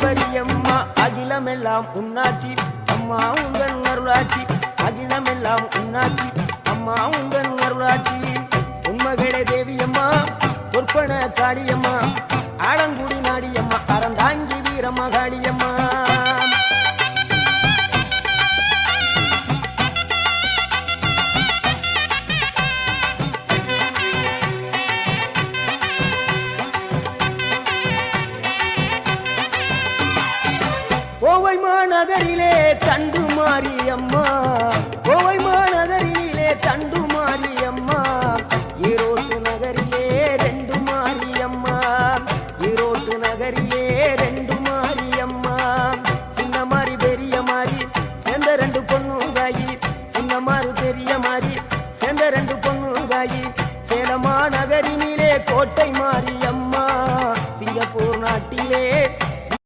சபரியம்மா அகிலமெல்லாம் உன்னாட்சி அம்மா உங்கள் அருளாட்சி அகிலமெல்லாம் உன்னாட்சி அம்மா உங்கள் அருளாட்சி உண்மகளே தேவியம்மா பொற்பன காளியம்மா ஆலங்குடி நாடியம்மா அறந்தாங்கி வீரம்மா காளியம்மா கோவை மாநகரிலே தண்டு மாரியம்மா கோவை மாநகரிலே தண்டு